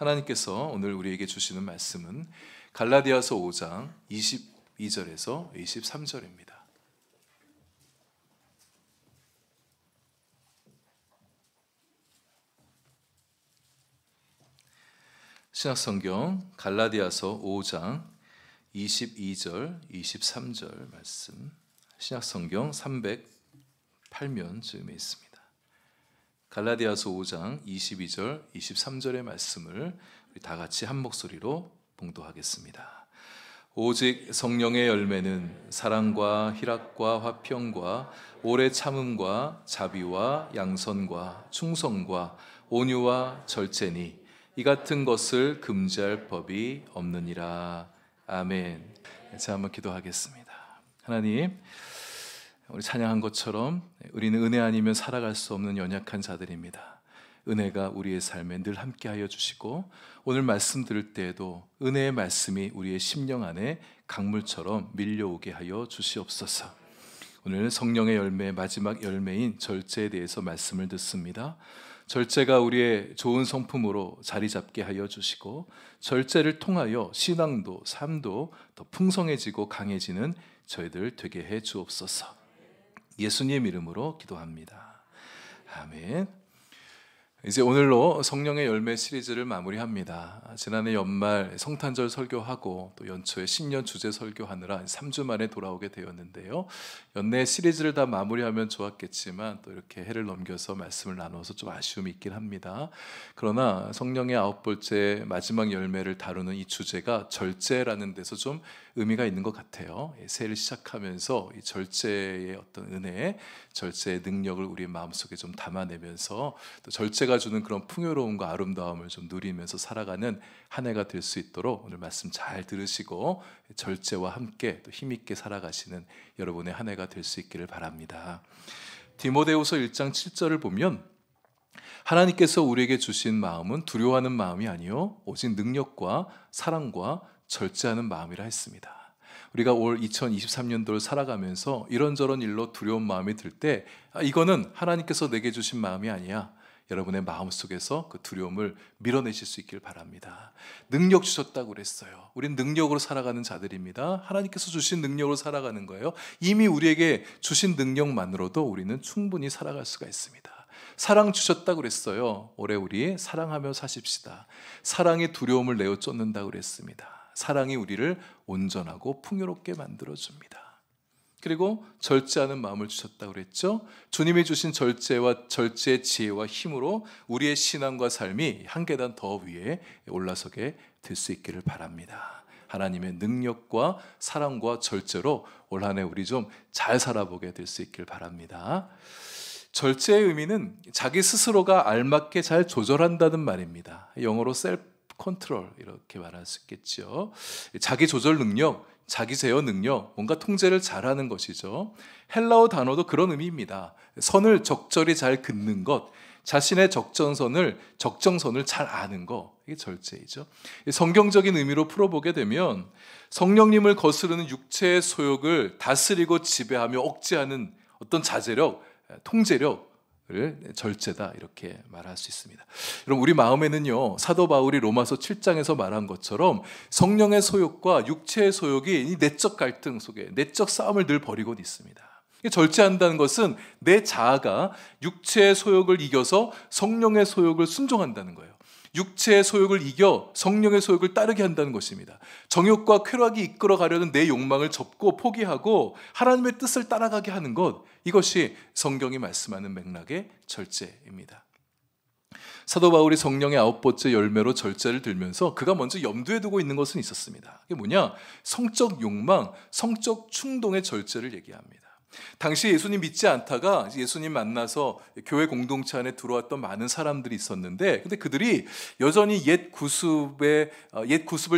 하나님께서 오늘 우리에게 주시는 말씀은 갈라디아서 5장 22절에서 23절입니다. 신약성경 갈라디아서 5장 22절, 23절 말씀, 신약성경 308면 즈음에 있습니다. 갈라디아서 5장 22절, 23절의 말씀을 우리 다 같이 한 목소리로 봉독하겠습니다. 오직 성령의 열매는 사랑과 희락과 화평과 오래 참음과 자비와 양선과 충성과 온유와 절제니 이 같은 것을 금지할 법이 없느니라. 아멘. 자, 한번 기도하겠습니다. 하나님, 우리 찬양한 것처럼 우리는 은혜 아니면 살아갈 수 없는 연약한 자들입니다. 은혜가 우리의 삶에 늘 함께하여 주시고 오늘 말씀 들을 때에도 은혜의 말씀이 우리의 심령 안에 강물처럼 밀려오게 하여 주시옵소서. 오늘 성령의 열매, 마지막 열매인 절제에 대해서 말씀을 듣습니다. 절제가 우리의 좋은 성품으로 자리 잡게 하여 주시고 절제를 통하여 신앙도 삶도 더 풍성해지고 강해지는 저희들 되게 해 주옵소서. 예수님 이름으로 기도합니다. 아멘. 이제 오늘로 성령의 열매 시리즈를 마무리합니다. 지난해 연말 성탄절 설교하고 또 연초에 신년 주제 설교하느라 3주 만에 돌아오게 되었는데요. 연내 시리즈를 다 마무리하면 좋았겠지만 또 이렇게 해를 넘겨서 말씀을 나눠서 좀 아쉬움이 있긴 합니다. 그러나 성령의 9번째 마지막 열매를 다루는 이 주제가 절제라는 데서 좀 의미가 있는 것 같아요. 새해를 시작하면서 이 절제의 어떤 은혜, 절제의 능력을 우리 마음속에 좀 담아내면서 또 절제가 주는 그런 풍요로움과 아름다움을 좀 누리면서 살아가는 한 해가 될 수 있도록 오늘 말씀 잘 들으시고 절제와 함께 또 힘있게 살아가시는 여러분의 한 해가 될 수 있기를 바랍니다. 디모데후서 1장 7절을 보면 하나님께서 우리에게 주신 마음은 두려워하는 마음이 아니요 오직 능력과 사랑과 절제하는 마음이라 했습니다. 우리가 올 2023년도를 살아가면서 이런저런 일로 두려운 마음이 들 때 이거는 하나님께서 내게 주신 마음이 아니야. 여러분의 마음속에서 그 두려움을 밀어내실 수 있길 바랍니다. 능력 주셨다고 그랬어요. 우린 능력으로 살아가는 자들입니다. 하나님께서 주신 능력으로 살아가는 거예요. 이미 우리에게 주신 능력만으로도 우리는 충분히 살아갈 수가 있습니다. 사랑 주셨다고 그랬어요. 올해 우리 사랑하며 사십시다. 사랑의 두려움을 내어 쫓는다고 그랬습니다. 사랑이 우리를 온전하고 풍요롭게 만들어줍니다. 그리고 절제하는 마음을 주셨다고 그랬죠. 주님이 주신 절제와 절제의 지혜와 힘으로 우리의 신앙과 삶이 한 계단 더 위에 올라서게 될 수 있기를 바랍니다. 하나님의 능력과 사랑과 절제로 올 한 해 우리 좀 잘 살아보게 될 수 있기를 바랍니다. 절제의 의미는 자기 스스로가 알맞게 잘 조절한다는 말입니다. 영어로 셀프 컨트롤 이렇게 말할 수 있겠죠. 자기 조절 능력, 자기 제어 능력, 뭔가 통제를 잘하는 것이죠. 헬라어 단어도 그런 의미입니다. 선을 적절히 잘 긋는 것, 자신의 적정선을 잘 아는 것, 이게 절제이죠. 성경적인 의미로 풀어보게 되면 성령님을 거스르는 육체의 소욕을 다스리고 지배하며 억제하는 어떤 자제력, 통제력, 절제다 이렇게 말할 수 있습니다. 여러분 우리 마음에는요 사도 바울이 로마서 7장에서 말한 것처럼 성령의 소욕과 육체의 소욕이 이 내적 갈등 속에 내적 싸움을 늘 벌이고 있습니다. 절제한다는 것은 내 자아가 육체의 소욕을 이겨서 성령의 소욕을 순종한다는 거예요. 육체의 소욕을 이겨 성령의 소욕을 따르게 한다는 것입니다. 정욕과 쾌락이 이끌어가려는 내 욕망을 접고 포기하고 하나님의 뜻을 따라가게 하는 것, 이것이 성경이 말씀하는 맥락의 절제입니다. 사도 바울이 성령의 9번째 열매로 절제를 들면서 그가 먼저 염두에 두고 있는 것은 있었습니다. 그게 뭐냐? 성적 욕망, 성적 충동의 절제를 얘기합니다. 당시 예수님 믿지 않다가 예수님 만나서 교회 공동체 안에 들어왔던 많은 사람들이 있었는데, 근데 그들이 여전히 옛 구습을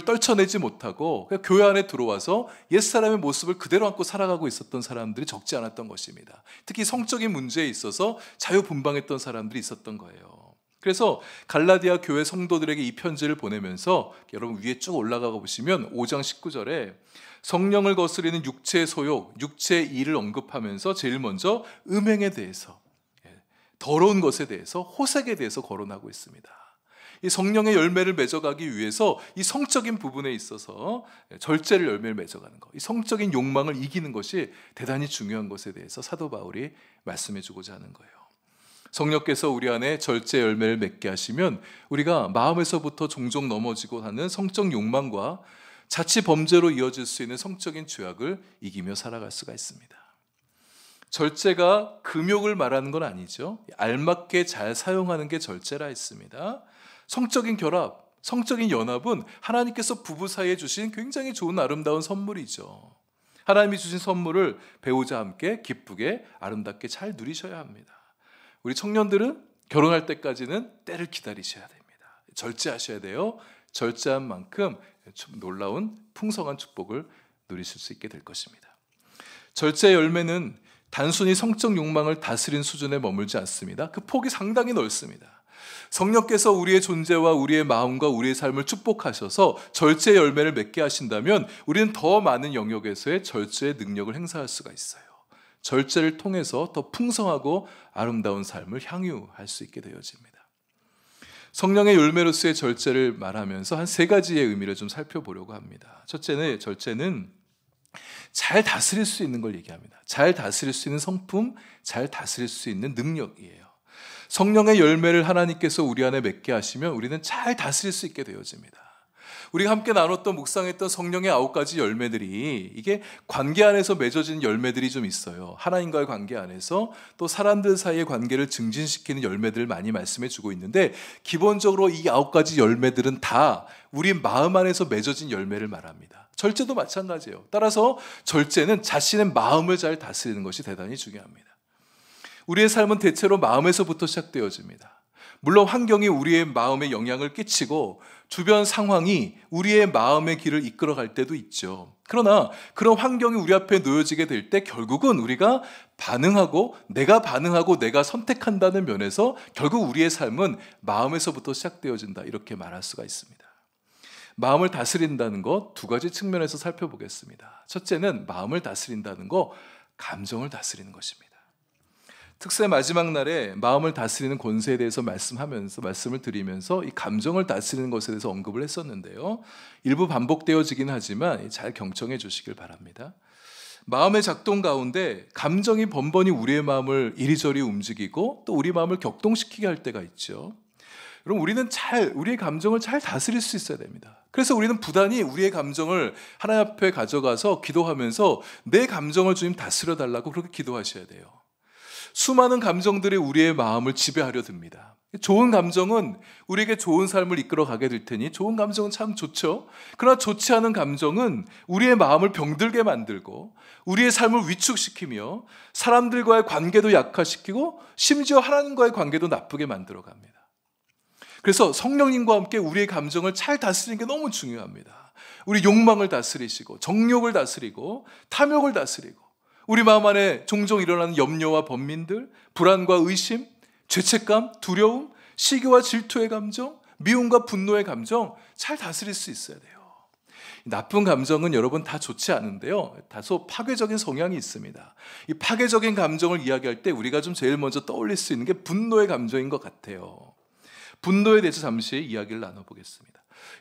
떨쳐내지 못하고 그냥 교회 안에 들어와서 옛 사람의 모습을 그대로 안고 살아가고 있었던 사람들이 적지 않았던 것입니다. 특히 성적인 문제에 있어서 자유분방했던 사람들이 있었던 거예요. 그래서 갈라디아 교회 성도들에게 이 편지를 보내면서 여러분 위에 쭉 올라가 보시면 5장 19절에 성령을 거스리는 육체의 소욕, 육체의 일을 언급하면서 제일 먼저 음행에 대해서, 더러운 것에 대해서, 호색에 대해서 거론하고 있습니다. 이 성령의 열매를 맺어가기 위해서 이 성적인 부분에 있어서 절제를 열매를 맺어가는 것, 이 성적인 욕망을 이기는 것이 대단히 중요한 것에 대해서 사도 바울이 말씀해 주고자 하는 거예요. 성령께서 우리 안에 절제 열매를 맺게 하시면 우리가 마음에서부터 종종 넘어지고 하는 성적 욕망과 자칫 범죄로 이어질 수 있는 성적인 죄악을 이기며 살아갈 수가 있습니다. 절제가 금욕을 말하는 건 아니죠. 알맞게 잘 사용하는 게 절제라 했습니다. 성적인 결합, 성적인 연합은 하나님께서 부부 사이에 주신 굉장히 좋은 아름다운 선물이죠. 하나님이 주신 선물을 배우자와 함께 기쁘게 아름답게 잘 누리셔야 합니다. 우리 청년들은 결혼할 때까지는 때를 기다리셔야 됩니다. 절제하셔야 돼요. 절제한 만큼 놀라운 풍성한 축복을 누리실 수 있게 될 것입니다. 절제의 열매는 단순히 성적 욕망을 다스린 수준에 머물지 않습니다. 그 폭이 상당히 넓습니다. 성령께서 우리의 존재와 우리의 마음과 우리의 삶을 축복하셔서 절제의 열매를 맺게 하신다면 우리는 더 많은 영역에서의 절제의 능력을 행사할 수가 있어요. 절제를 통해서 더 풍성하고 아름다운 삶을 향유할 수 있게 되어집니다. 성령의 열매로서의 절제를 말하면서 한 세 가지의 의미를 좀 살펴보려고 합니다. 첫째는 절제는 잘 다스릴 수 있는 걸 얘기합니다. 잘 다스릴 수 있는 성품, 잘 다스릴 수 있는 능력이에요. 성령의 열매를 하나님께서 우리 안에 맺게 하시면 우리는 잘 다스릴 수 있게 되어집니다. 우리가 함께 나눴던 묵상했던 성령의 9가지 열매들이 이게 관계 안에서 맺어진 열매들이 좀 있어요. 하나님과의 관계 안에서 또 사람들 사이의 관계를 증진시키는 열매들을 많이 말씀해 주고 있는데 기본적으로 이 9가지 열매들은 다 우리 마음 안에서 맺어진 열매를 말합니다. 절제도 마찬가지예요. 따라서 절제는 자신의 마음을 잘 다스리는 것이 대단히 중요합니다. 우리의 삶은 대체로 마음에서부터 시작되어집니다. 물론 환경이 우리의 마음에 영향을 끼치고 주변 상황이 우리의 마음의 길을 이끌어갈 때도 있죠. 그러나 그런 환경이 우리 앞에 놓여지게 될 때 결국은 우리가 내가 선택한다는 면에서 결국 우리의 삶은 마음에서부터 시작되어진다, 이렇게 말할 수가 있습니다. 마음을 다스린다는 것 2가지 측면에서 살펴보겠습니다. 첫째는 마음을 다스린다는 것, 감정을 다스리는 것입니다. 특세 마지막 날에 마음을 다스리는 권세에 대해서 말씀을 드리면서 이 감정을 다스리는 것에 대해서 언급을 했었는데요. 일부 반복되어지긴 하지만 잘 경청해 주시길 바랍니다. 마음의 작동 가운데 감정이 번번이 우리의 마음을 이리저리 움직이고 또 우리 마음을 격동시키게 할 때가 있죠. 여러분, 우리의 감정을 잘 다스릴 수 있어야 됩니다. 그래서 우리는 부단히 우리의 감정을 하나님 앞에 가져가서 기도하면서 내 감정을 주님 다스려 달라고 그렇게 기도하셔야 돼요. 수많은 감정들이 우리의 마음을 지배하려 듭니다. 좋은 감정은 우리에게 좋은 삶을 이끌어 가게 될 테니 좋은 감정은 참 좋죠. 그러나 좋지 않은 감정은 우리의 마음을 병들게 만들고 우리의 삶을 위축시키며 사람들과의 관계도 약화시키고 심지어 하나님과의 관계도 나쁘게 만들어 갑니다. 그래서 성령님과 함께 우리의 감정을 잘 다스리는 게 너무 중요합니다. 우리 욕망을 다스리시고 정욕을 다스리고 탐욕을 다스리고 우리 마음 안에 종종 일어나는 염려와 번민들, 불안과 의심, 죄책감, 두려움, 시기와 질투의 감정, 미움과 분노의 감정 잘 다스릴 수 있어야 돼요. 나쁜 감정은 여러분 다 좋지 않은데요, 다소 파괴적인 성향이 있습니다. 이 파괴적인 감정을 이야기할 때 우리가 좀 제일 먼저 떠올릴 수 있는 게 분노의 감정인 것 같아요. 분노에 대해서 잠시 이야기를 나눠보겠습니다.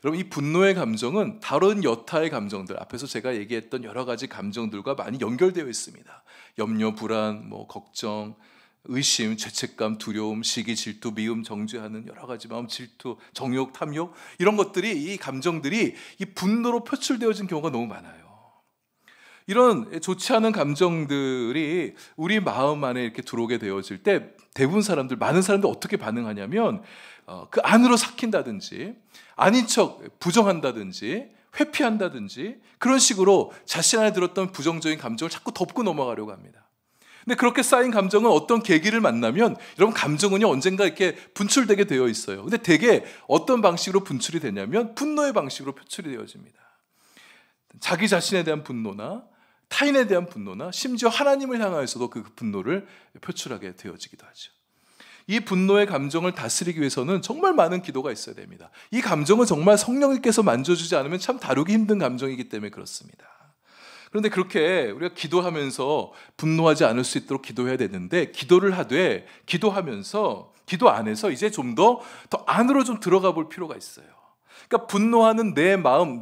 여러분, 이 분노의 감정은 다른 여타의 감정들, 앞에서 제가 얘기했던 여러 가지 감정들과 많이 연결되어 있습니다. 염려, 불안, 걱정, 의심, 죄책감, 두려움, 시기, 질투, 미움, 정죄하는 여러 가지 마음, 질투, 정욕, 탐욕, 이런 것들이, 이 감정들이 이 분노로 표출되어진 경우가 너무 많아요. 이런 좋지 않은 감정들이 우리 마음 안에 이렇게 들어오게 되어질 때 많은 사람들 어떻게 반응하냐면 그 안으로 삭힌다든지 아닌 척 부정한다든지 회피한다든지 그런 식으로 자신 안에 들었던 부정적인 감정을 자꾸 덮고 넘어가려고 합니다. 근데 그렇게 쌓인 감정은 어떤 계기를 만나면, 여러분, 감정은요 언젠가 이렇게 분출되게 되어 있어요. 근데 대개 어떤 방식으로 분출이 되냐면 분노의 방식으로 표출이 되어집니다. 자기 자신에 대한 분노나 타인에 대한 분노나 심지어 하나님을 향하여서도 그 분노를 표출하게 되어지기도 하죠. 이 분노의 감정을 다스리기 위해서는 정말 많은 기도가 있어야 됩니다. 이 감정은 정말 성령님께서 만져주지 않으면 참 다루기 힘든 감정이기 때문에 그렇습니다. 그런데 그렇게 우리가 기도하면서 분노하지 않을 수 있도록 기도해야 되는데, 기도를 하되 기도하면서 기도 안에서 이제 좀 더 안으로 좀 들어가 볼 필요가 있어요. 그러니까 분노하는 내 마음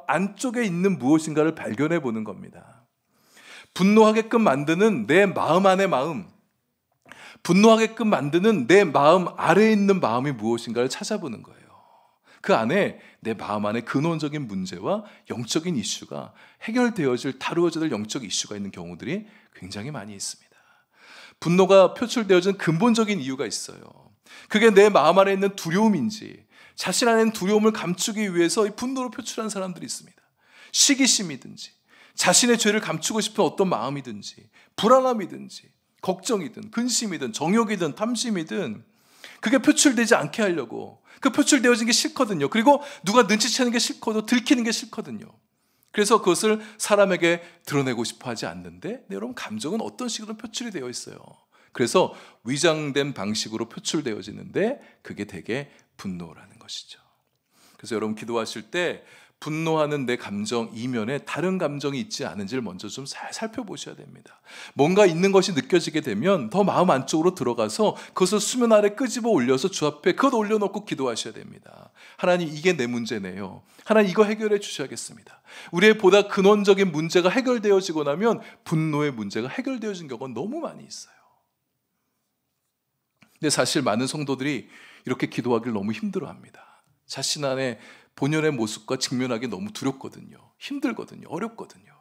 안쪽에 있는 무엇인가를 발견해 보는 겁니다. 분노하게끔 만드는 내 마음 안의 마음, 분노하게끔 만드는 내 마음 아래에 있는 마음이 무엇인가를 찾아보는 거예요. 그 안에 내 마음 안에 근원적인 문제와 영적인 이슈가 다루어져야 될 영적 이슈가 있는 경우들이 굉장히 많이 있습니다. 분노가 표출되어진 근본적인 이유가 있어요. 그게 내 마음 안에 있는 두려움인지, 자신 안에 있는 두려움을 감추기 위해서 이 분노를 표출한 사람들이 있습니다. 시기심이든지, 자신의 죄를 감추고 싶은 어떤 마음이든지, 불안함이든지, 걱정이든, 근심이든, 정욕이든, 탐심이든, 그게 표출되지 않게 하려고, 그 표출되어진 게 싫거든요. 그리고 누가 눈치채는 게 싫거든, 들키는 게 싫거든요. 그래서 그것을 사람에게 드러내고 싶어 하지 않는데, 여러분, 감정은 어떤 식으로 표출이 되어 있어요. 그래서 위장된 방식으로 표출되어지는데, 그게 대개 분노라는 것이죠. 그래서 여러분, 기도하실 때 분노하는 내 감정 이면에 다른 감정이 있지 않은지를 먼저 좀 살펴보셔야 됩니다. 뭔가 있는 것이 느껴지게 되면 더 마음 안쪽으로 들어가서 그것을 수면 아래 끄집어 올려서 주 앞에 그것 올려놓고 기도하셔야 됩니다. 하나님, 이게 내 문제네요. 하나님, 이거 해결해 주셔야겠습니다. 우리의 보다 근원적인 문제가 해결되어지고 나면 분노의 문제가 해결되어진 경우가 너무 많이 있어요. 근데 사실 많은 성도들이 이렇게 기도하기를 너무 힘들어합니다. 자신 안에 본연의 모습과 직면하기 너무 두렵거든요. 힘들거든요. 어렵거든요.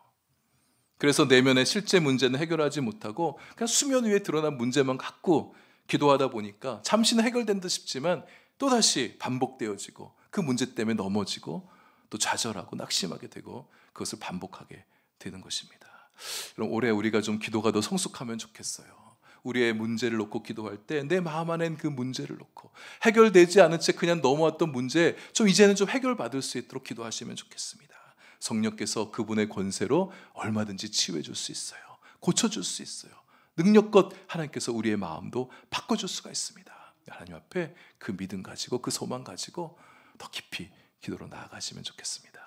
그래서 내면의 실제 문제는 해결하지 못하고 그냥 수면 위에 드러난 문제만 갖고 기도하다 보니까 잠시는 해결된 듯 싶지만 또다시 반복되어지고 그 문제 때문에 넘어지고 또 좌절하고 낙심하게 되고 그것을 반복하게 되는 것입니다. 그럼 올해 우리가 좀 기도가 더 성숙하면 좋겠어요. 우리의 문제를 놓고 기도할 때 내 마음 안엔 그 문제를 놓고 해결되지 않은 채 그냥 넘어왔던 문제 좀 이제는 좀 해결받을 수 있도록 기도하시면 좋겠습니다. 성령께서 그분의 권세로 얼마든지 치유해 줄 수 있어요. 고쳐줄 수 있어요. 능력껏 하나님께서 우리의 마음도 바꿔줄 수가 있습니다. 하나님 앞에 그 믿음 가지고 그 소망 가지고 더 깊이 기도로 나아가시면 좋겠습니다.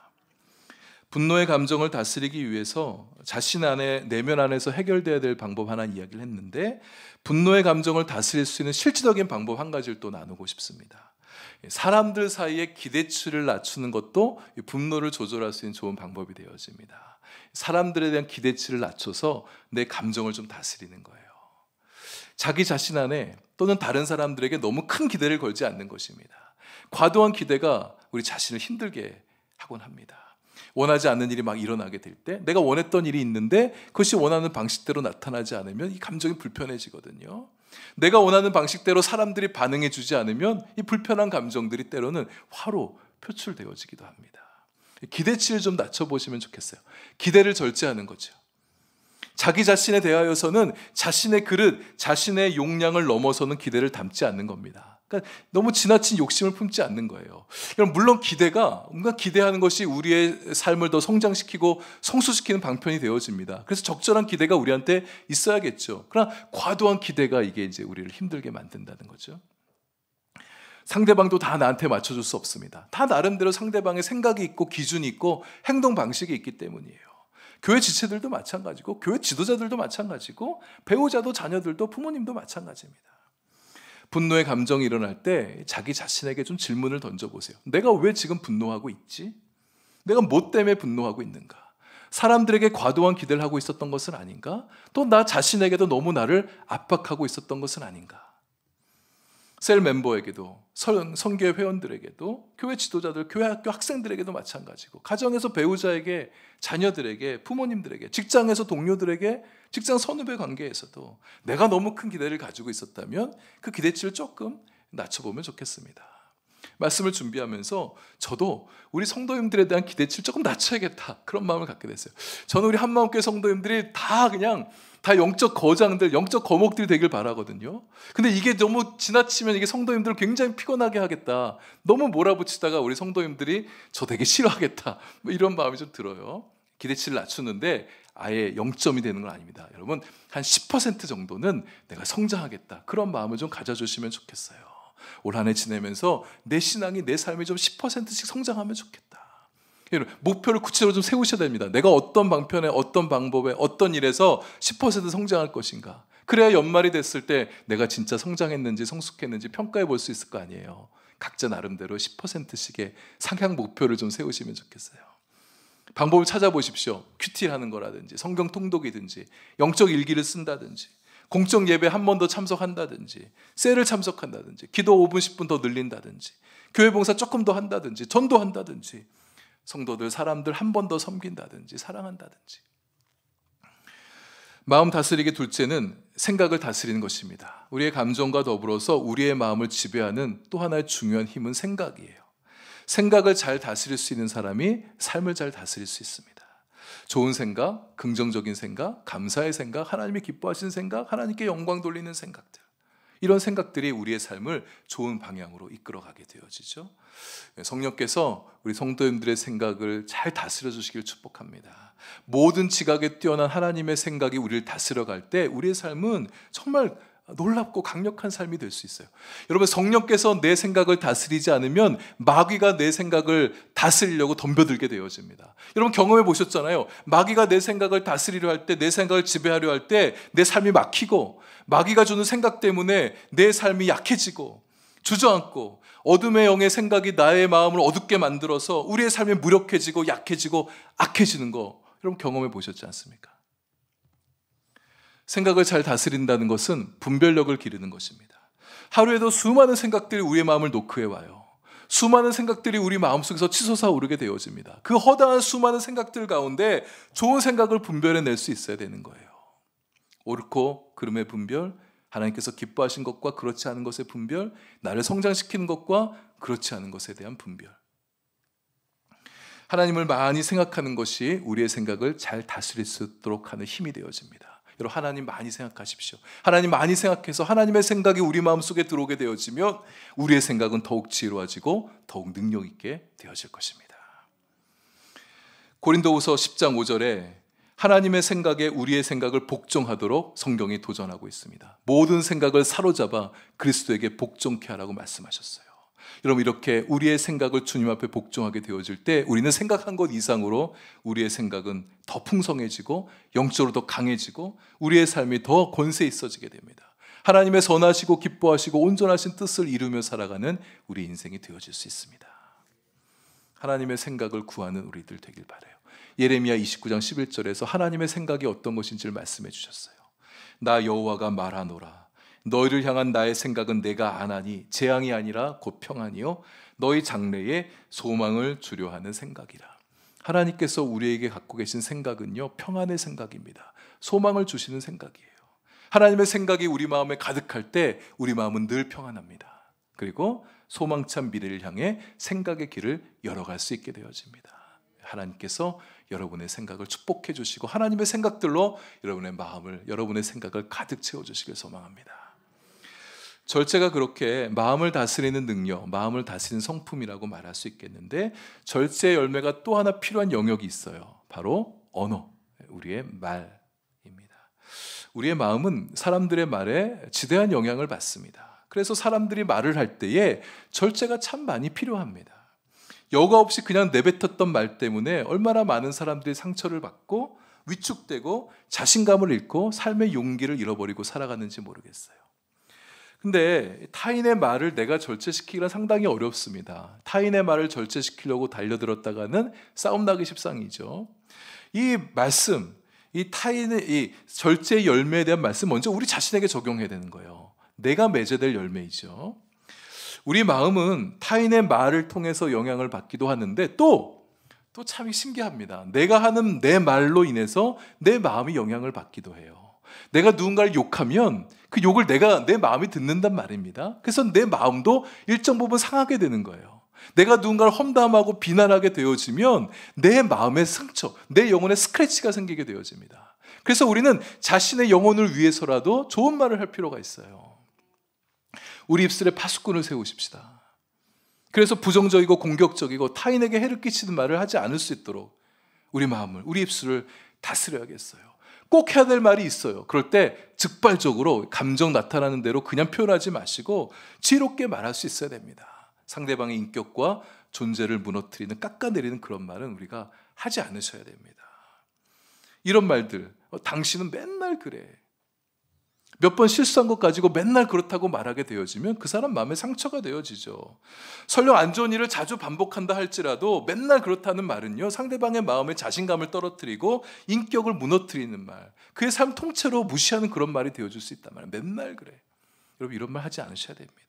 분노의 감정을 다스리기 위해서 자신 안에 내면 안에서 해결돼야 될 방법 하나 이야기를 했는데 분노의 감정을 다스릴 수 있는 실질적인 방법 한 가지를 또 나누고 싶습니다. 사람들 사이의 기대치를 낮추는 것도 분노를 조절할 수 있는 좋은 방법이 되어집니다. 사람들에 대한 기대치를 낮춰서 내 감정을 좀 다스리는 거예요. 자기 자신 안에 또는 다른 사람들에게 너무 큰 기대를 걸지 않는 것입니다. 과도한 기대가 우리 자신을 힘들게 하곤 합니다. 원하지 않는 일이 막 일어나게 될 때 내가 원했던 일이 있는데 그것이 원하는 방식대로 나타나지 않으면 이 감정이 불편해지거든요. 내가 원하는 방식대로 사람들이 반응해 주지 않으면 이 불편한 감정들이 때로는 화로 표출되어지기도 합니다. 기대치를 좀 낮춰보시면 좋겠어요. 기대를 절제하는 거죠. 자기 자신에 대하여서는 자신의 그릇, 자신의 용량을 넘어서는 기대를 담지 않는 겁니다. 그러니까 너무 지나친 욕심을 품지 않는 거예요. 물론 기대가 뭔가 기대하는 것이 우리의 삶을 더 성장시키고 성숙시키는 방편이 되어집니다. 그래서 적절한 기대가 우리한테 있어야겠죠. 그러나 과도한 기대가 이게 이제 우리를 힘들게 만든다는 거죠. 상대방도 다 나한테 맞춰줄 수 없습니다. 다 나름대로 상대방의 생각이 있고 기준이 있고 행동 방식이 있기 때문이에요. 교회 지체들도 마찬가지고 교회 지도자들도 마찬가지고 배우자도 자녀들도 부모님도 마찬가지입니다. 분노의 감정이 일어날 때 자기 자신에게 좀 질문을 던져보세요. 내가 왜 지금 분노하고 있지? 내가 뭐 때문에 분노하고 있는가? 사람들에게 과도한 기대를 하고 있었던 것은 아닌가? 또 나 자신에게도 너무 나를 압박하고 있었던 것은 아닌가? 셀 멤버에게도 선교회 회원들에게도 교회 지도자들, 교회 학교 학생들에게도 마찬가지고 가정에서 배우자에게, 자녀들에게, 부모님들에게, 직장에서 동료들에게, 직장 선후배 관계에서도 내가 너무 큰 기대를 가지고 있었다면 그 기대치를 조금 낮춰보면 좋겠습니다. 말씀을 준비하면서 저도 우리 성도님들에 대한 기대치를 조금 낮춰야겠다 그런 마음을 갖게 됐어요. 저는 우리 한마음교회 성도님들이 다 영적 거장들, 영적 거목들이 되길 바라거든요. 근데 이게 너무 지나치면 이게 성도님들을 굉장히 피곤하게 하겠다. 너무 몰아붙이다가 우리 성도님들이 저 되게 싫어하겠다. 이런 마음이 좀 들어요. 기대치를 낮추는데 아예 0점이 되는 건 아닙니다. 여러분, 한 10% 정도는 내가 성장하겠다. 그런 마음을 좀 가져주시면 좋겠어요. 올 한 해 지내면서 내 신앙이, 내 삶이 좀 10%씩 성장하면 좋겠다. 목표를 구체적으로 좀 세우셔야 됩니다. 내가 어떤 방편에, 어떤 방법에, 어떤 일에서 10% 성장할 것인가. 그래야 연말이 됐을 때 내가 진짜 성장했는지 성숙했는지 평가해 볼 수 있을 거 아니에요. 각자 나름대로 10%씩의 상향 목표를 좀 세우시면 좋겠어요. 방법을 찾아보십시오. 큐티하는 거라든지 성경 통독이든지 영적 일기를 쓴다든지 공적 예배 한 번 더 참석한다든지 셀을 참석한다든지 기도 5분 10분 더 늘린다든지 교회 봉사 조금 더 한다든지 전도한다든지 성도들 사람들 한 번 더 섬긴다든지 사랑한다든지. 마음 다스리기 둘째는 생각을 다스리는 것입니다. 우리의 감정과 더불어서 우리의 마음을 지배하는 또 하나의 중요한 힘은 생각이에요. 생각을 잘 다스릴 수 있는 사람이 삶을 잘 다스릴 수 있습니다. 좋은 생각, 긍정적인 생각, 감사의 생각, 하나님이 기뻐하시는 생각, 하나님께 영광 돌리는 생각들, 이런 생각들이 우리의 삶을 좋은 방향으로 이끌어가게 되어지죠. 성령께서 우리 성도님들의 생각을 잘 다스려 주시길 축복합니다. 모든 지각에 뛰어난 하나님의 생각이 우리를 다스려갈 때 우리의 삶은 정말 놀랍고 강력한 삶이 될 수 있어요. 여러분, 성령께서 내 생각을 다스리지 않으면 마귀가 내 생각을 다스리려고 덤벼들게 되어집니다. 여러분 경험해 보셨잖아요. 마귀가 내 생각을 다스리려 할 때, 내 생각을 지배하려 할 때 내 삶이 막히고, 마귀가 주는 생각 때문에 내 삶이 약해지고 주저앉고, 어둠의 영의 생각이 나의 마음을 어둡게 만들어서 우리의 삶이 무력해지고 약해지고 악해지는 거 여러분 경험해 보셨지 않습니까? 생각을 잘 다스린다는 것은 분별력을 기르는 것입니다. 하루에도 수많은 생각들이 우리의 마음을 노크해 와요. 수많은 생각들이 우리 마음속에서 치솟아 오르게 되어집니다. 그 허다한 수많은 생각들 가운데 좋은 생각을 분별해낼 수 있어야 되는 거예요. 옳고 그름의 분별, 하나님께서 기뻐하신 것과 그렇지 않은 것의 분별, 나를 성장시키는 것과 그렇지 않은 것에 대한 분별. 하나님을 많이 생각하는 것이 우리의 생각을 잘 다스릴 수 있도록 하는 힘이 되어집니다. 여러분, 하나님 많이 생각하십시오. 하나님 많이 생각해서 하나님의 생각이 우리 마음속에 들어오게 되어지면 우리의 생각은 더욱 지혜로워지고 더욱 능력 있게 되어질 것입니다. 고린도후서 10장 5절에 하나님의 생각에 우리의 생각을 복종하도록 성경이 도전하고 있습니다. 모든 생각을 사로잡아 그리스도에게 복종케 하라고 말씀하셨어요. 여러분, 이렇게 우리의 생각을 주님 앞에 복종하게 되어질 때 우리는 생각한 것 이상으로 우리의 생각은 더 풍성해지고 영적으로 더 강해지고 우리의 삶이 더 권세 있어지게 됩니다. 하나님의 선하시고 기뻐하시고 온전하신 뜻을 이루며 살아가는 우리 인생이 되어질 수 있습니다. 하나님의 생각을 구하는 우리들 되길 바라요. 예레미야 29장 11절에서 하나님의 생각이 어떤 것인지를 말씀해 주셨어요. 나 여호와가 말하노라. 너희를 향한 나의 생각은 내가 아나니 재앙이 아니라 곧 평안이요 너희 장래에 소망을 주려 하는 생각이라. 하나님께서 우리에게 갖고 계신 생각은요, 평안의 생각입니다. 소망을 주시는 생각이에요. 하나님의 생각이 우리 마음에 가득할 때 우리 마음은 늘 평안합니다. 그리고 소망찬 미래를 향해 생각의 길을 열어갈 수 있게 되어집니다. 하나님께서 여러분의 생각을 축복해 주시고 하나님의 생각들로 여러분의 마음을, 여러분의 생각을 가득 채워주시길 소망합니다. 절제가 그렇게 마음을 다스리는 능력, 마음을 다스리는 성품이라고 말할 수 있겠는데, 절제의 열매가 또 하나 필요한 영역이 있어요. 바로 언어, 우리의 말입니다. 우리의 마음은 사람들의 말에 지대한 영향을 받습니다. 그래서 사람들이 말을 할 때에 절제가 참 많이 필요합니다. 여과 없이 그냥 내뱉었던 말 때문에 얼마나 많은 사람들이 상처를 받고 위축되고 자신감을 잃고 삶의 용기를 잃어버리고 살아가는지 모르겠어요. 근데 타인의 말을 내가 절제시키기가 상당히 어렵습니다. 타인의 말을 절제시키려고 달려들었다가는 싸움 나기 십상이죠. 이 말씀, 이 타인의 이 절제의 열매에 대한 말씀 먼저 우리 자신에게 적용해야 되는 거예요. 내가 맺어야 될 열매이죠. 우리 마음은 타인의 말을 통해서 영향을 받기도 하는데 또 참 신기합니다. 내가 하는 내 말로 인해서 내 마음이 영향을 받기도 해요. 내가 누군가를 욕하면 그 욕을 내 마음이 듣는단 말입니다. 그래서 내 마음도 일정 부분 상하게 되는 거예요. 내가 누군가를 험담하고 비난하게 되어지면 내 마음의 상처, 내 영혼에 스크래치가 생기게 되어집니다. 그래서 우리는 자신의 영혼을 위해서라도 좋은 말을 할 필요가 있어요. 우리 입술에 파수꾼을 세우십시다. 그래서 부정적이고 공격적이고 타인에게 해를 끼치는 말을 하지 않을 수 있도록 우리 마음을, 우리 입술을 다스려야겠어요. 꼭 해야 될 말이 있어요. 그럴 때 즉발적으로 감정 나타나는 대로 그냥 표현하지 마시고 지혜롭게 말할 수 있어야 됩니다. 상대방의 인격과 존재를 무너뜨리는, 깎아내리는 그런 말은 우리가 하지 않으셔야 됩니다. 이런 말들, 당신은 맨날 그래. 몇 번 실수한 것 가지고 맨날 그렇다고 말하게 되어지면 그 사람 마음에 상처가 되어지죠. 설령 안 좋은 일을 자주 반복한다 할지라도 맨날 그렇다는 말은요, 상대방의 마음에 자신감을 떨어뜨리고 인격을 무너뜨리는 말, 그의 삶 통째로 무시하는 그런 말이 되어줄 수 있단 말이에요. 맨날 그래. 여러분, 이런 말 하지 않으셔야 됩니다.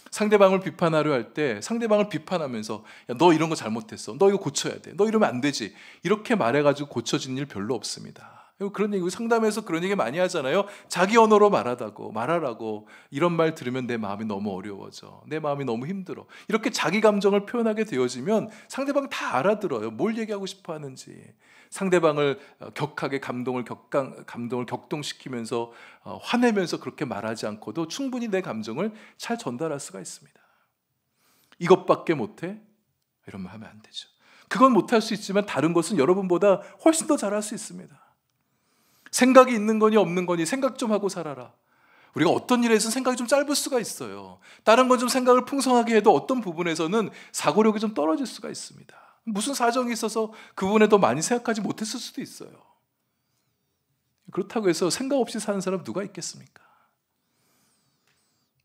상대방을 비판하려 할 때 상대방을 비판하면서 야, 너 이런 거 잘못했어. 너 이거 고쳐야 돼. 너 이러면 안 되지. 이렇게 말해가지고 고쳐진 일 별로 없습니다. 그런 얘기, 상담에서 그런 얘기 많이 하잖아요. 자기 언어로 말하라고. 이런 말 들으면 내 마음이 너무 어려워져. 내 마음이 너무 힘들어. 이렇게 자기 감정을 표현하게 되어지면 상대방 다 알아들어요. 뭘 얘기하고 싶어 하는지. 상대방을 격하게 감동을 격동시키면서 화내면서 그렇게 말하지 않고도 충분히 내 감정을 잘 전달할 수가 있습니다. 이것밖에 못해? 이런 말 하면 안 되죠. 그건 못할 수 있지만 다른 것은 여러분보다 훨씬 더 잘할 수 있습니다. 생각이 있는 거니 없는 거니 생각 좀 하고 살아라. 우리가 어떤 일에서 생각이 좀 짧을 수가 있어요. 다른 건 좀 생각을 풍성하게 해도 어떤 부분에서는 사고력이 좀 떨어질 수가 있습니다. 무슨 사정이 있어서 그 부분에 더 많이 생각하지 못했을 수도 있어요. 그렇다고 해서 생각 없이 사는 사람 누가 있겠습니까?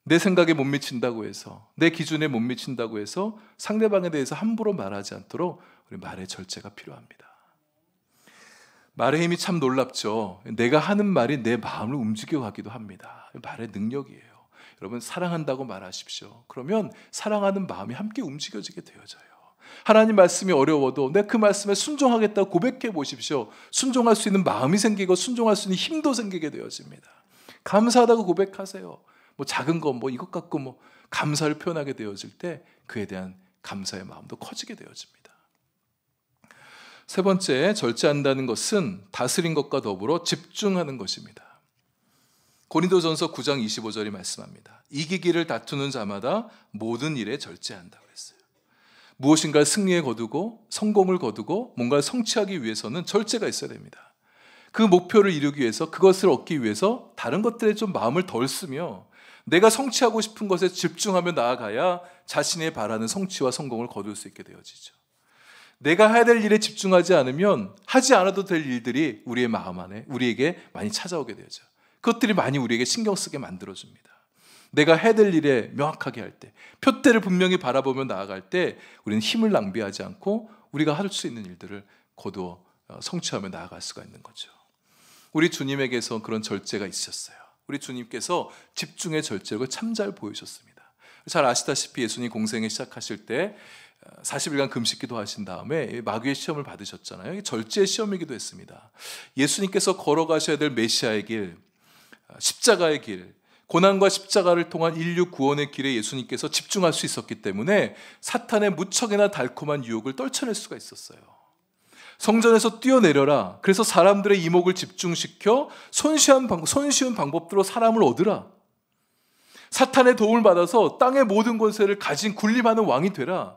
내 생각에 못 미친다고 해서, 내 기준에 못 미친다고 해서 상대방에 대해서 함부로 말하지 않도록 우리 말의 절제가 필요합니다. 말의 힘이 참 놀랍죠. 내가 하는 말이 내 마음을 움직여가기도 합니다. 말의 능력이에요. 여러분, 사랑한다고 말하십시오. 그러면 사랑하는 마음이 함께 움직여지게 되어져요. 하나님 말씀이 어려워도 내 그 말씀에 순종하겠다고 고백해 보십시오. 순종할 수 있는 마음이 생기고 순종할 수 있는 힘도 생기게 되어집니다. 감사하다고 고백하세요. 뭐 작은 거 뭐 이것 갖고 뭐 감사를 표현하게 되어질 때 그에 대한 감사의 마음도 커지게 되어집니다. 세 번째, 절제한다는 것은 다스린 것과 더불어 집중하는 것입니다. 고린도전서 9장 25절이 말씀합니다. 이기기를 다투는 자마다 모든 일에 절제한다고 했어요. 무엇인가를 승리에 거두고 성공을 거두고 뭔가를 성취하기 위해서는 절제가 있어야 됩니다. 그 목표를 이루기 위해서, 그것을 얻기 위해서 다른 것들에 좀 마음을 덜 쓰며 내가 성취하고 싶은 것에 집중하며 나아가야 자신의 바라는 성취와 성공을 거둘 수 있게 되어지죠. 내가 해야 될 일에 집중하지 않으면 하지 않아도 될 일들이 우리의 마음 안에, 우리에게 많이 찾아오게 되죠. 그것들이 많이 우리에게 신경 쓰게 만들어줍니다. 내가 해야 될 일에 명확하게 할 때, 표대를 분명히 바라보며 나아갈 때 우리는 힘을 낭비하지 않고 우리가 할 수 있는 일들을 거두어 성취하며 나아갈 수가 있는 거죠. 우리 주님에게서 그런 절제가 있었어요. 우리 주님께서 집중의 절제를 참 잘 보여주셨습니다. 잘 아시다시피 예수님 공생에 시작하실 때 40일간 금식기도 하신 다음에 마귀의 시험을 받으셨잖아요. 절제의 시험이기도 했습니다. 예수님께서 걸어가셔야 될 메시아의 길, 십자가의 길, 고난과 십자가를 통한 인류 구원의 길에 예수님께서 집중할 수 있었기 때문에 사탄의 무척이나 달콤한 유혹을 떨쳐낼 수가 있었어요. 성전에서 뛰어내려라. 그래서 사람들의 이목을 집중시켜 손쉬운 방법대로 사람을 얻으라. 사탄의 도움을 받아서 땅의 모든 권세를 가진 군림하는 왕이 되라.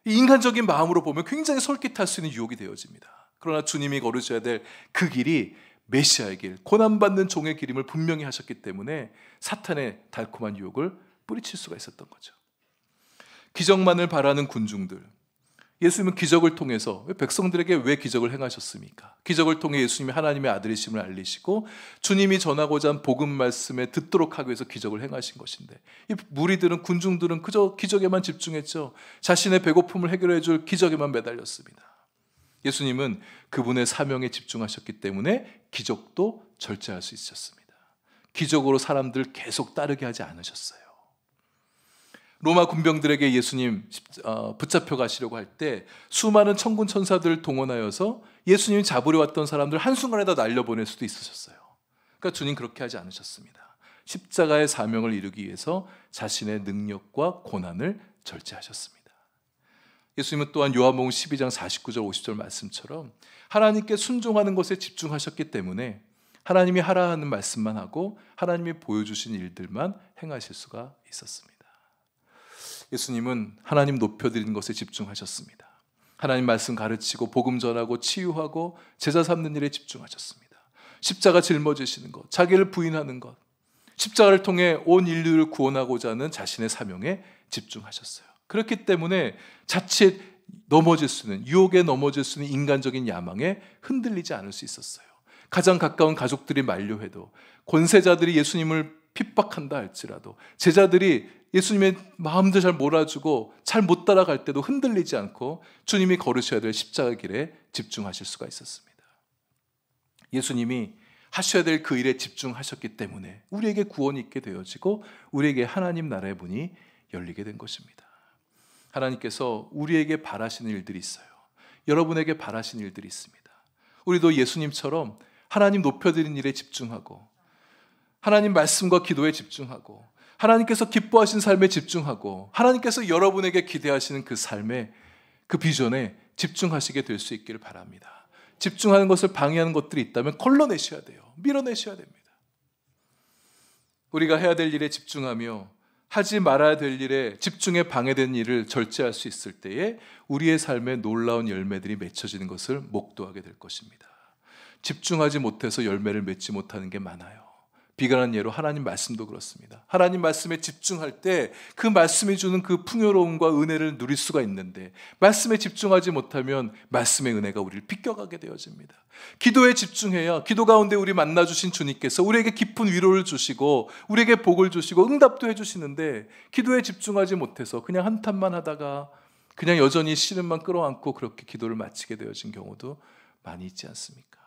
인간적인 마음으로 보면 굉장히 솔깃할 수 있는 유혹이 되어집니다. 그러나 주님이 걸으셔야 될 그 길이 메시아의 길, 고난받는 종의 길임을 분명히 하셨기 때문에 사탄의 달콤한 유혹을 뿌리칠 수가 있었던 거죠. 기적만을 바라는 군중들, 예수님은 기적을 통해서 백성들에게 왜 기적을 행하셨습니까? 기적을 통해 예수님이 하나님의 아들이심을 알리시고 주님이 전하고자 한 복음 말씀에 듣도록 하기 위해서 기적을 행하신 것인데, 이 무리들은, 군중들은 그저 기적에만 집중했죠. 자신의 배고픔을 해결해 줄 기적에만 매달렸습니다. 예수님은 그분의 사명에 집중하셨기 때문에 기적도 절제할 수 있었습니다. 기적으로 사람들 계속 따르게 하지 않으셨어요. 로마 군병들에게 예수님 붙잡혀 가시려고 할 때 수많은 천군 천사들을 동원하여서 예수님이 잡으려 왔던 사람들 한순간에 다 날려보낼 수도 있으셨어요. 그러니까 주님 그렇게 하지 않으셨습니다. 십자가의 사명을 이루기 위해서 자신의 능력과 고난을 절제하셨습니다. 예수님은 또한 요한복음 12장 49절 50절 말씀처럼 하나님께 순종하는 것에 집중하셨기 때문에 하나님이 하라 하는 말씀만 하고 하나님이 보여주신 일들만 행하실 수가 있었습니다. 예수님은 하나님 높여드리는 것에 집중하셨습니다. 하나님 말씀 가르치고 복음 전하고 치유하고 제자 삼는 일에 집중하셨습니다. 십자가 짊어지시는 것, 자기를 부인하는 것, 십자가를 통해 온 인류를 구원하고자 하는 자신의 사명에 집중하셨어요. 그렇기 때문에 자칫 넘어질 수 있는, 유혹에 넘어질 수 있는 인간적인 야망에 흔들리지 않을 수 있었어요. 가장 가까운 가족들이 만류해도, 권세자들이 예수님을 핍박한다 할지라도, 제자들이 예수님의 마음도 잘 몰아주고 잘 못 따라갈 때도 흔들리지 않고 주님이 걸으셔야 될 십자가 길에 집중하실 수가 있었습니다. 예수님이 하셔야 될 그 일에 집중하셨기 때문에 우리에게 구원이 있게 되어지고 우리에게 하나님 나라의 문이 열리게 된 것입니다. 하나님께서 우리에게 바라시는 일들이 있어요. 여러분에게 바라시는 일들이 있습니다. 우리도 예수님처럼 하나님 높여드리는 일에 집중하고, 하나님 말씀과 기도에 집중하고, 하나님께서 기뻐하신 삶에 집중하고, 하나님께서 여러분에게 기대하시는 그 삶에, 그 비전에 집중하시게 될 수 있기를 바랍니다. 집중하는 것을 방해하는 것들이 있다면 걸러내셔야 돼요. 밀어내셔야 됩니다. 우리가 해야 될 일에 집중하며 하지 말아야 될 일에 집중에 방해된 일을 절제할 수 있을 때에 우리의 삶에 놀라운 열매들이 맺혀지는 것을 목도하게 될 것입니다. 집중하지 못해서 열매를 맺지 못하는 게 많아요. 비관한 예로 하나님 말씀도 그렇습니다. 하나님 말씀에 집중할 때 그 말씀이 주는 그 풍요로움과 은혜를 누릴 수가 있는데, 말씀에 집중하지 못하면 말씀의 은혜가 우리를 비껴가게 되어집니다. 기도에 집중해야 기도 가운데 우리 만나주신 주님께서 우리에게 깊은 위로를 주시고 우리에게 복을 주시고 응답도 해주시는데, 기도에 집중하지 못해서 그냥 한탄만 하다가 그냥 여전히 시름만 끌어안고 그렇게 기도를 마치게 되어진 경우도 많이 있지 않습니까?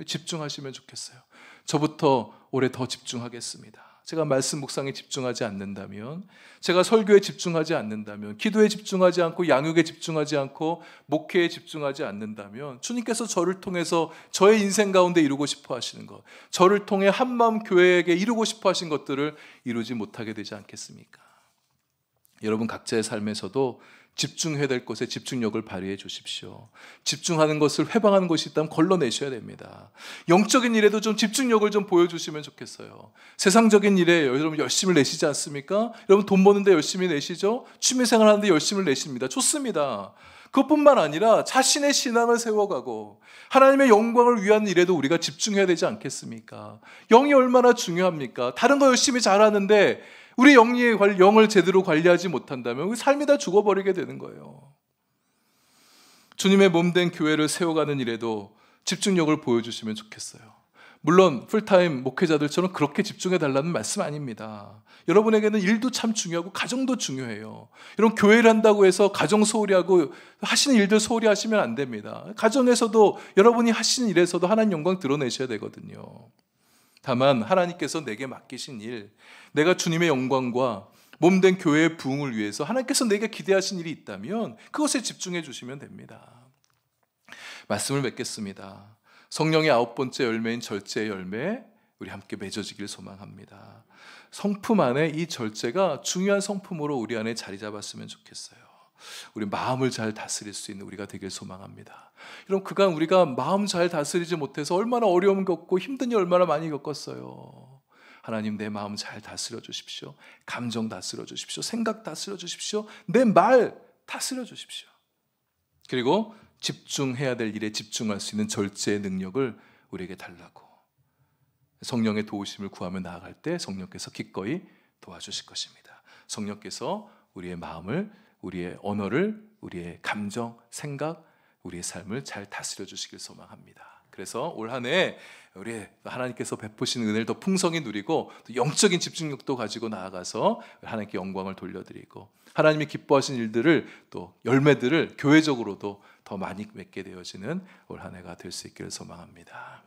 집중하시면 좋겠어요. 저부터 올해 더 집중하겠습니다. 제가 말씀 묵상에 집중하지 않는다면, 제가 설교에 집중하지 않는다면, 기도에 집중하지 않고 양육에 집중하지 않고 목회에 집중하지 않는다면 주님께서 저를 통해서 저의 인생 가운데 이루고 싶어 하시는 것, 저를 통해 한마음 교회에게 이루고 싶어 하신 것들을 이루지 못하게 되지 않겠습니까? 여러분 각자의 삶에서도 집중해야 될 것에 집중력을 발휘해 주십시오. 집중하는 것을 회방하는 것이 있다면 걸러내셔야 됩니다. 영적인 일에도 좀 집중력을 좀 보여주시면 좋겠어요. 세상적인 일에 여러분 열심을 내시지 않습니까? 여러분 돈 버는데 열심히 내시죠? 취미생활 하는데 열심을 내십니다. 좋습니다. 그것뿐만 아니라 자신의 신앙을 세워가고 하나님의 영광을 위한 일에도 우리가 집중해야 되지 않겠습니까? 영이 얼마나 중요합니까? 다른 거 열심히 잘하는데 우리 영을 제대로 관리하지 못한다면 우리 삶이 다 죽어버리게 되는 거예요. 주님의 몸된 교회를 세워가는 일에도 집중력을 보여주시면 좋겠어요. 물론 풀타임 목회자들처럼 그렇게 집중해달라는 말씀 아닙니다. 여러분에게는 일도 참 중요하고 가정도 중요해요. 여러분 교회를 한다고 해서 가정 소홀히 하고 하시는 일들 소홀히 하시면 안 됩니다. 가정에서도 여러분이 하시는 일에서도 하나님 영광 드러내셔야 되거든요. 다만 하나님께서 내게 맡기신 일, 내가 주님의 영광과 몸된 교회의 부흥을 위해서 하나님께서 내게 기대하신 일이 있다면 그것에 집중해 주시면 됩니다. 말씀을 맺겠습니다. 성령의 9번째 열매인 절제의 열매, 우리 함께 맺어지길 소망합니다. 성품 안에 이 절제가 중요한 성품으로 우리 안에 자리 잡았으면 좋겠어요. 우리 마음을 잘 다스릴 수 있는 우리가 되길 소망합니다. 여러분 그간 우리가 마음 잘 다스리지 못해서 얼마나 어려움 겪고 힘든 일 얼마나 많이 겪었어요. 하나님 내 마음 잘 다스려 주십시오. 감정 다스려 주십시오. 생각 다스려 주십시오. 내 말 다스려 주십시오. 그리고 집중해야 될 일에 집중할 수 있는 절제의 능력을 우리에게 달라고, 성령의 도우심을 구하며 나아갈 때 성령께서 기꺼이 도와주실 것입니다. 성령께서 우리의 마음을, 우리의 언어를, 우리의 감정, 생각, 우리의 삶을 잘 다스려 주시길 소망합니다. 그래서 올 한 해 우리 하나님께서 베푸신 은혜를 더 풍성히 누리고 또 영적인 집중력도 가지고 나아가서 하나님께 영광을 돌려드리고 하나님이 기뻐하신 일들을 또 열매들을 교회적으로도 더 많이 맺게 되어지는 올 한 해가 될 수 있기를 소망합니다.